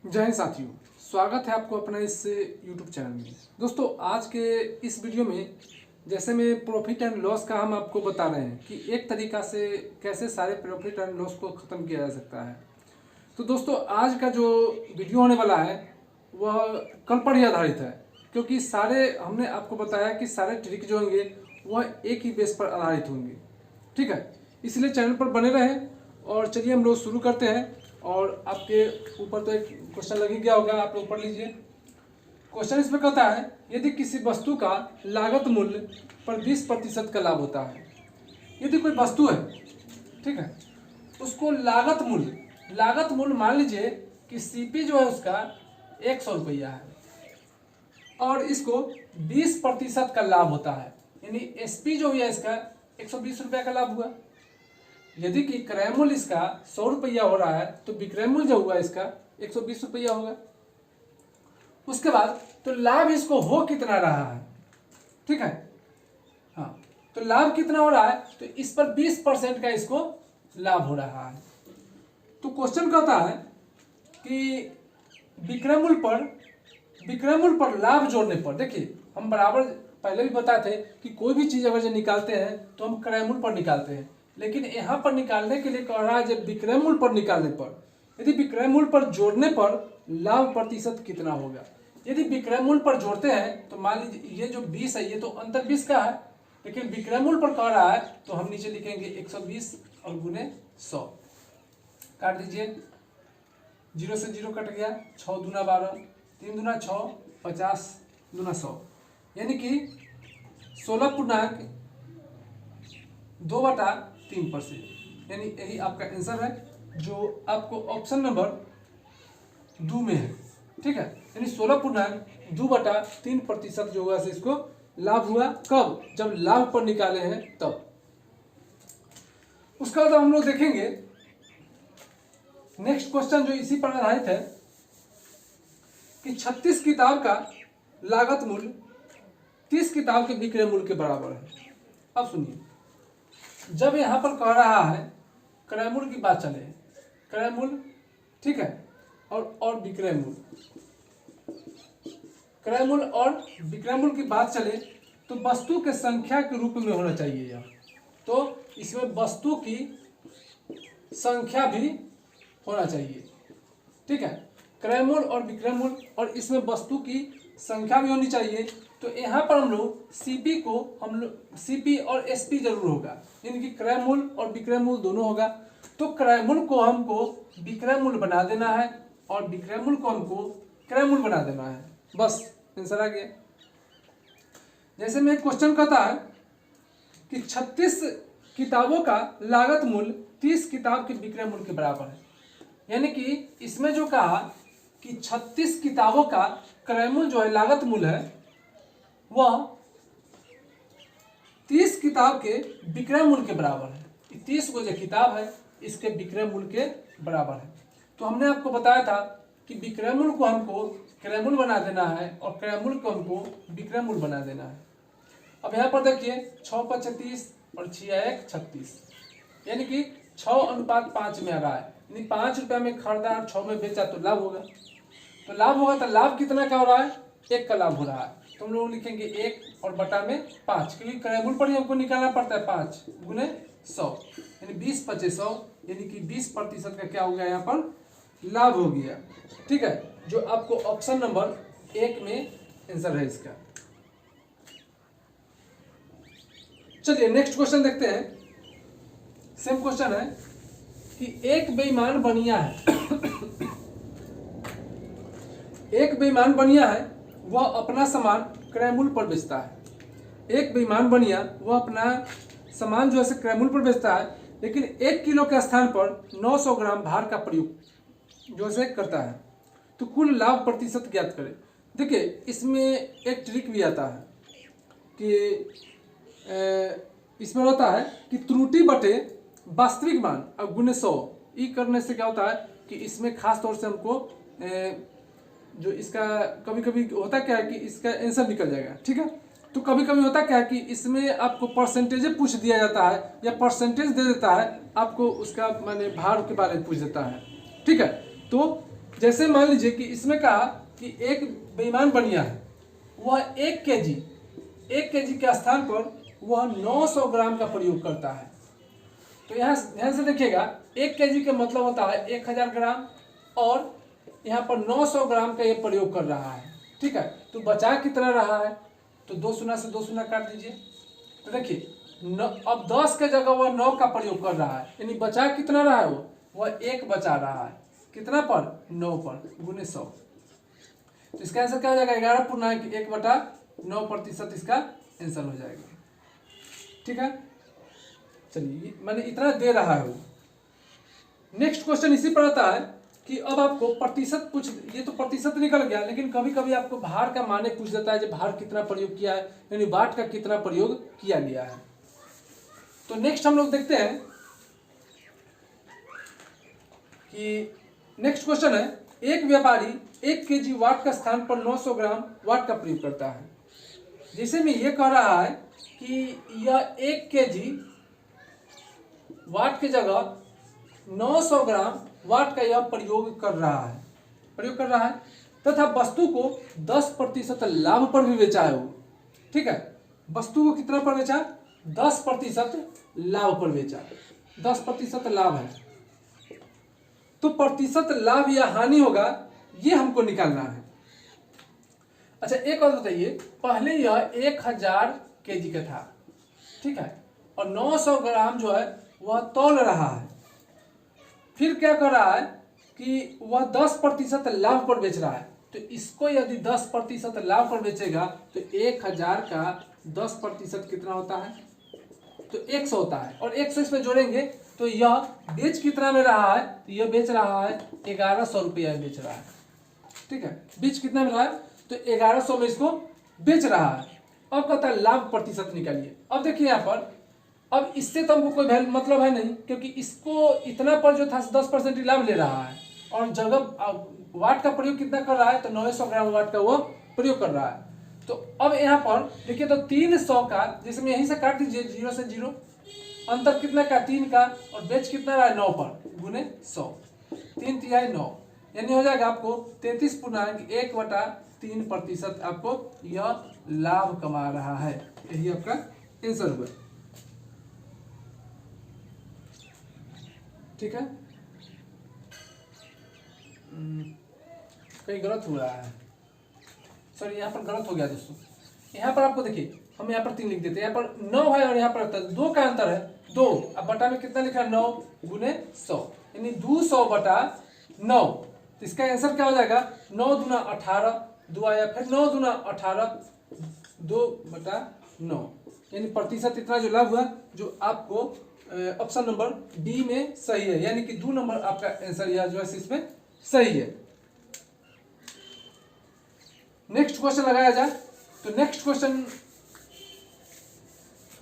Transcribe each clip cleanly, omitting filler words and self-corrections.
जय हिंद साथियों, स्वागत है आपको अपना इस YouTube चैनल में। दोस्तों, आज के इस वीडियो में जैसे में प्रॉफिट एंड लॉस का हम आपको बता रहे हैं कि एक तरीका से कैसे सारे प्रॉफिट एंड लॉस को ख़त्म किया जा सकता है। तो दोस्तों, आज का जो वीडियो होने वाला है वह कल पर ही आधारित है, क्योंकि सारे हमने आपको बताया कि सारे ट्रिक जो होंगे वह एक ही बेस पर आधारित होंगे। ठीक है, इसलिए चैनल पर बने रहें। और चलिए हम लोग शुरू करते हैं। और आपके ऊपर तो एक क्वेश्चन लग ही गया होगा, आप लोग पढ़ लीजिए। क्वेश्चन इसमें कहता है, यदि किसी वस्तु का लागत मूल्य पर 20% का लाभ होता है। यदि कोई वस्तु है, ठीक है, उसको लागत मूल्य मान लीजिए कि सीपी जो है उसका 100 रुपया है और इसको 20% का लाभ होता है, यानी एसपी जो है इसका 120 रुपया का लाभ हुआ। यदि कि क्रय मूल्य इसका 100 रुपया हो रहा है तो विक्रय मूल्य जो हुआ इसका 120 रुपया होगा। उसके बाद तो लाभ इसको हो कितना रहा है, ठीक है, हाँ, तो लाभ कितना हो रहा है, तो इस पर 20% का इसको लाभ हो रहा है। तो क्वेश्चन कहता है कि विक्रय मूल्य पर लाभ जोड़ने पर, देखिए हम बराबर पहले भी बताए थे कि कोई भी चीज अगर जो निकालते हैं तो हम क्रय मूल्य पर निकालते हैं, लेकिन यहाँ पर निकालने के लिए कह रहा है जब विक्रय मूल्य पर निकालने पर, यदि विक्रय मूल्य पर जोड़ने पर लाभ प्रतिशत कितना होगा। यदि विक्रय मूल्य पर जोड़ते हैं तो मान लीजिए ये जो 20 है ये तो अंतर 20 का है, लेकिन विक्रय मूल्य पर कह रहा है तो हम नीचे लिखेंगे 120 और गुने 100, काट दीजिए, 0 से 0 कट गया, 6 दूना 12, 3 दूना 6, 50 दूना 100, यानी कि 16.2/3%, यानी यही आपका आंसर है जो आपको ऑप्शन नंबर 2 में है। ठीक है, यानी 16.2/3% जो होगा इसको लाभ हुआ। कब? जब लाभ पर निकाले हैं तब। उसका बाद हम लोग देखेंगे नेक्स्ट क्वेश्चन जो इसी पर आधारित है कि 36 किताब का लागत मूल्य 30 किताब के विक्रय मूल्य के बराबर है। अब सुनिए, जब यहां पर कह रहा है क्रय मूल्य की बात चले, क्रय मूल्य, ठीक है, और विक्रय मूल्य, क्रय मूल्य और विक्रय मूल्य की बात चले तो वस्तु के संख्या के रूप में होना चाहिए यह, तो इसमें वस्तु की संख्या भी होना चाहिए। ठीक है, क्रय मूल्य और विक्रय मूल्य और इसमें वस्तु की संख्या भी होनी चाहिए। तो यहाँ पर हम लोग सीपी को सीपी और एसपी जरूर होगा, यानी कि क्रय मूल्य और विक्रय मूल्य दोनों होगा। तो क्रय मूल्य को हमको विक्रय मूल्य बना देना है और विक्रय मूल्य को हमको क्रय मूल्य बना देना है, बस आंसर आ गया। जैसे में क्वेश्चन कहता है कि 36 किताबों का लागत मूल्य 30 किताब के विक्रय मूल्य के बराबर है, यानी कि इसमें जो कहा कि 36 किताबों का क्रय मूल्य जो है लागत मूल्य है वह 30 किताब के विक्रय मूल्य के बराबर है। 30 को जो किताब है इसके विक्रय मूल्य के बराबर है। तो हमने आपको बताया था कि विक्रय मूल्य को हमको क्रय मूल्य बना देना है और क्रय मूल्य को हमको विक्रय मूल्य बना देना है। अब यहाँ पर देखिए 6 × 36 और 6 × 36, यानी कि 6:5 में आ रहा है, यानी 5 रुपया में खरीदा और 6 में बेचा तो लाभ होगा। तो लाभ होगा तो लाभ कितना का हो रहा है, 1 का लाभ हो रहा है। तो हम लोग लिखेंगे 1 और बटा में 5, क्योंकि क्रय मूल्य पर ही हमको निकालना पड़ता है 5 गुने 100, यानी 20 × 25 100, यानी कि 20% का क्या हो गया यहाँ पर लाभ हो गया। ठीक है, जो आपको ऑप्शन नंबर 1 में आंसर है इसका। चलिए नेक्स्ट क्वेश्चन देखते हैं। सेम क्वेश्चन है कि एक बेईमान बनिया है एक बेईमान बनिया है वह अपना सामान क्रय मूल्य पर बेचता है। एक बेईमान बनिया वह अपना सामान जो है क्रय मूल्य पर बेचता है, लेकिन 1 किलो के स्थान पर 900 ग्राम भार का प्रयोग जो है करता है। तो कुल लाभ प्रतिशत ज्ञात करें। देखिए इसमें एक ट्रिक भी आता है कि इसमें होता है कि त्रुटि बटे वास्तविक मान और गुने 100, ये करने से क्या होता है कि इसमें खास तौर से हमको जो इसका कभी कभी होता क्या है कि इसका आंसर निकल जाएगा। ठीक है, तो कभी कभी होता क्या है कि इसमें आपको परसेंटेज पूछ दिया जाता है या परसेंटेज दे देता है, आपको उसका माने भार के बारे में पूछ देता है। ठीक है, तो जैसे मान लीजिए कि इसमें कहा कि एक बेईमान बनिया है, वह 1 केजी के स्थान पर वह 900 ग्राम का प्रयोग करता है। तो यहाँ ध्यान से देखिएगा, 1 केजी का मतलब होता है 1000 ग्राम और यहाँ पर 900 ग्राम का ये प्रयोग कर रहा है। ठीक है, तो बचा कितना रहा है, तो 2 शून्य से 2 शून्य काट दीजिए। तो देखिए अब 10 के जगह वह 9 का प्रयोग कर रहा है, यानी बचा कितना रहा है, वह 1 बचा रहा है। कितना पर, 9 पर, गुने 100। तो इसका आंसर क्या हो जाएगा, 11/1/9% इसका आंसर हो जाएगा। ठीक है, चलिए मैंने इतना दे रहा है वो। नेक्स्ट क्वेश्चन इसी पर आता है कि अब आपको प्रतिशत पूछ, ये तो प्रतिशत निकल गया, लेकिन कभी कभी आपको भार का माने पूछ देता है, जो भार कितना प्रयोग किया है, यानी वाट का कितना प्रयोग किया गया है। तो नेक्स्ट हम लोग देखते हैं कि नेक्स्ट क्वेश्चन है, एक व्यापारी 1 केजी वाट का स्थान पर 900 ग्राम वाट का प्रयोग करता है। जैसे में ये कह रहा है कि यह 1 केजी वाट की जगह 900 ग्राम वाट का यह प्रयोग कर रहा है तथा वस्तु को 10% लाभ पर भी बेचा है वो। ठीक है, वस्तु को कितना पर बेचा, 10% लाभ पर बेचा, 10% लाभ है। तो प्रतिशत लाभ या हानि होगा, ये हमको निकालना है। अच्छा एक और बताइए, पहले यह 1000 केजी का था, ठीक है, और 900 ग्राम जो है वह तौल रहा है। फिर क्या कर रहा है कि वह 10% लाभ पर बेच रहा है। तो इसको यदि 10% लाभ पर बेचेगा तो 1000 का 10% कितना होता है, तो 100 होता है। और 100 इसमें जोड़ेंगे तो यह बेच कितना में रहा है, तो यह बेच रहा है 1100 रुपया बेच रहा है। ठीक है, बेच कितना में रहा है, तो 1100 में इसको बेच रहा है। अब कहता है लाभ प्रतिशत निकालिए। अब देखिए यहाँ पर, अब इससे तो हमको कोई मतलब है नहीं, क्योंकि इसको इतना पर जो था 10% ही लाभ ले रहा है, और जगह वाट का प्रयोग कितना कर रहा है, तो 900 ग्राम वाट का वो प्रयोग कर रहा है। तो अब यहाँ पर देखिए, तो 300 का, जिसमें यहीं से काट दीजिए 0 से 0, अंतर कितना का, 3 का, और बेच कितना रहा है, 9 पर, गुने 100, 3 तिहाई 9, यानी हो जाएगा आपको 33.1/3% आपको यह लाभ कमा रहा है। यही आपका आंसर हुआ। ठीक है, कहीं गलत हो रहा है, सॉरी यहाँ पर गलत हो गया दोस्तों। यहाँ पर आपको देखिए, हम यहाँ पर 3 लिख देते हैं, यहाँ पर 9 है और यहाँ पर 2 का अंतर है 2। अब बटा में कितना लिखा है, 9 गुने 100, यानी 200/9। तो इसका आंसर क्या हो जाएगा, 9 दूना 18, 2 आया, फिर 9 दूना 18, 2/9, यानी प्रतिशत इतना जो लाभ हुआ, जो आपको ऑप्शन नंबर डी में सही है, यानी कि 2 नंबर आपका आंसर यह जो है इसमें सही है। नेक्स्ट क्वेश्चन लगाया जाए तो नेक्स्ट क्वेश्चन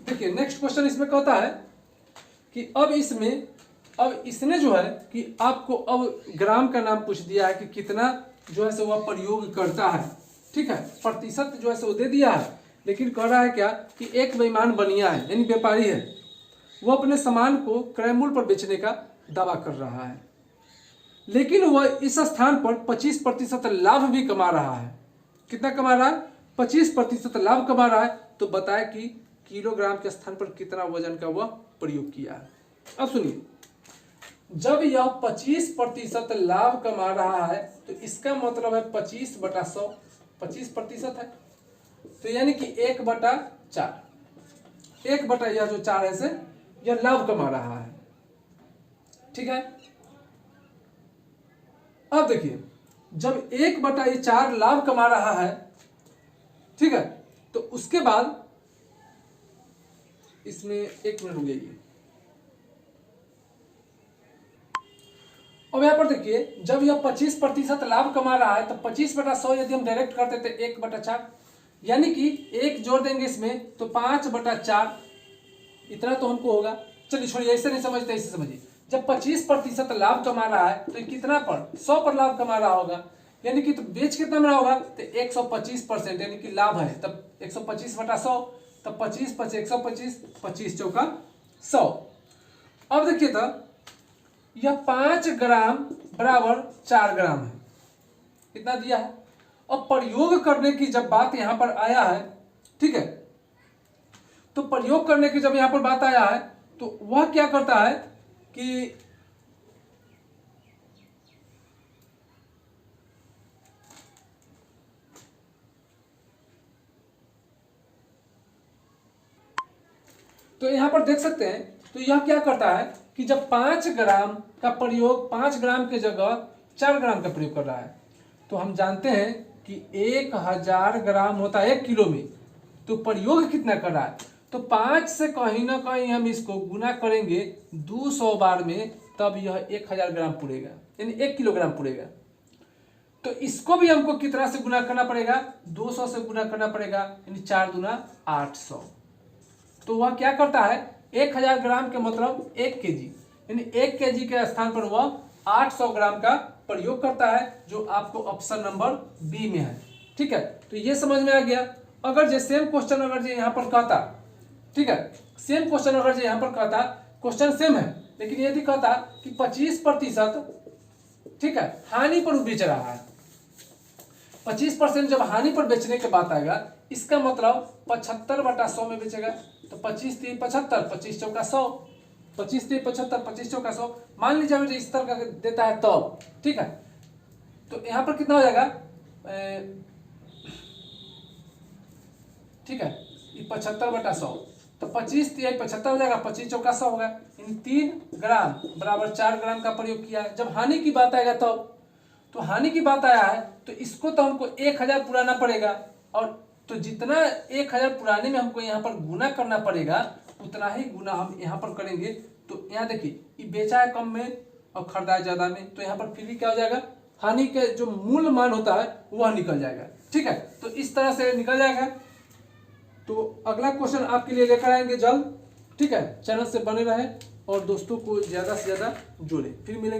देखिए, नेक्स्ट क्वेश्चन इसमें कहता है कि अब इसने जो है कि आपको अब ग्राम का नाम पूछ दिया है कि कितना जो है सो वह प्रयोग करता है। ठीक है, प्रतिशत जो है सो दे दिया है, लेकिन कह रहा है क्या कि एक बेईमान बनिया है, यानी व्यापारी है, वह अपने सामान को क्रय मूल्य पर बेचने का दावा कर रहा है, लेकिन वह इस स्थान पर 25% लाभ भी कमा रहा है। कितना कमा रहा है, 25% लाभ कमा रहा है। तो बताए कि किलोग्राम के स्थान पर कितना वजन का वह प्रयोग किया है। अब सुनिए, जब यह 25% लाभ कमा रहा है तो इसका मतलब है 25/100, 25% है, तो यानी कि 1/4, 1/, यह जो 4 है से यह लाभ कमा रहा है। ठीक है, अब देखिए, जब 1/4 लाभ कमा रहा है, ठीक है, तो उसके बाद इसमें 1 मिनट हो गई। अब यहां पर देखिए, जब यह 25% लाभ कमा रहा है तो 25/100 यदि हम डायरेक्ट करते थे 1/4, यानी कि 1 जोड़ देंगे इसमें तो 5/4, इतना तो हमको होगा। चलिए छोड़िए, ऐसे नहीं समझते, ऐसे समझिए। जब 25% लाभ कमा रहा है तो कितना पर, 100 पर लाभ कमा रहा होगा, यानी कि तो बेच कितना में रहा होगा, तो 125%, यानी कि लाभ है, तब 125/100, तब 25 × 125, 25 चौका 100। अब देखिए, तो यह 5 ग्राम बराबर 4 ग्राम है, कितना दिया है। और प्रयोग करने की जब बात यहां पर आया है, ठीक है, तो प्रयोग करने की जब यहां पर बात आया है तो वह क्या करता है कि तो यहां पर देख सकते हैं, तो यह क्या करता है कि जब 5 ग्राम का प्रयोग 5 ग्राम की जगह 4 ग्राम का प्रयोग कर रहा है, तो हम जानते हैं कि 1000 ग्राम होता है 1 किलो में, तो प्रयोग कितना कर रहा है, तो 5 से कहीं ना कहीं हम इसको गुना करेंगे 200 बार में, तब यह 1000 ग्राम पुड़ेगा, यानी 1 किलोग्राम पुड़ेगा। तो इसको भी हमको कितना से गुना करना पड़ेगा, 200 से गुना करना पड़ेगा, यानी 4 दूना 800। तो वह क्या करता है, 1000 ग्राम के मतलब 1 केजी, यानी 1 केजी के स्थान पर वह 800 ग्राम का प्रयोग करता है, जो आपको ऑप्शन नंबर बी में है। ठीक है, तो ये समझ में आ गया। अगर जो सेम क्वेश्चन अगर जो यहाँ पर कहता, ठीक है, सेम क्वेश्चन अगर जो यहाँ पर कहता, क्वेश्चन सेम है लेकिन यदि कहता कि 25%, ठीक है, हानि पर बेच रहा है, 25% जब हानि पर बेचने की बात आएगा, इसका मतलब 75/100 में बेचेगा, तो 25 3 75, 25 चौका 100, 25 3 75, 25 चौका 100। मान लीजिए अगर इस तरह का देता है तो, ठीक है, तो यहाँ पर कितना हो जाएगा, ठीक है, 75/100, तो 25 3 75 हो जाएगा, 25 चौका 100 होगा, इन 3 ग्राम बराबर 4 ग्राम का प्रयोग किया है। जब हानि की बात आएगा तो हानि की बात आया है तो इसको तो हमको 1000 पुराना पड़ेगा, और तो जितना 1000 पुराने में हमको यहाँ पर गुना करना पड़ेगा उतना ही गुना हम यहाँ पर करेंगे। तो यहाँ देखिए, ये बेचा है कम में और खरीदा है ज्यादा में, तो यहाँ पर फिर भी क्या हो जाएगा, हानि के जो मूल मान होता है वह निकल जाएगा। ठीक है, तो इस तरह से निकल जाएगा। तो अगला क्वेश्चन आपके लिए लेकर आएंगे जल्द। ठीक है, चैनल से बने रहे और दोस्तों को ज्यादा से ज्यादा जोड़े। फिर मिलेंगे।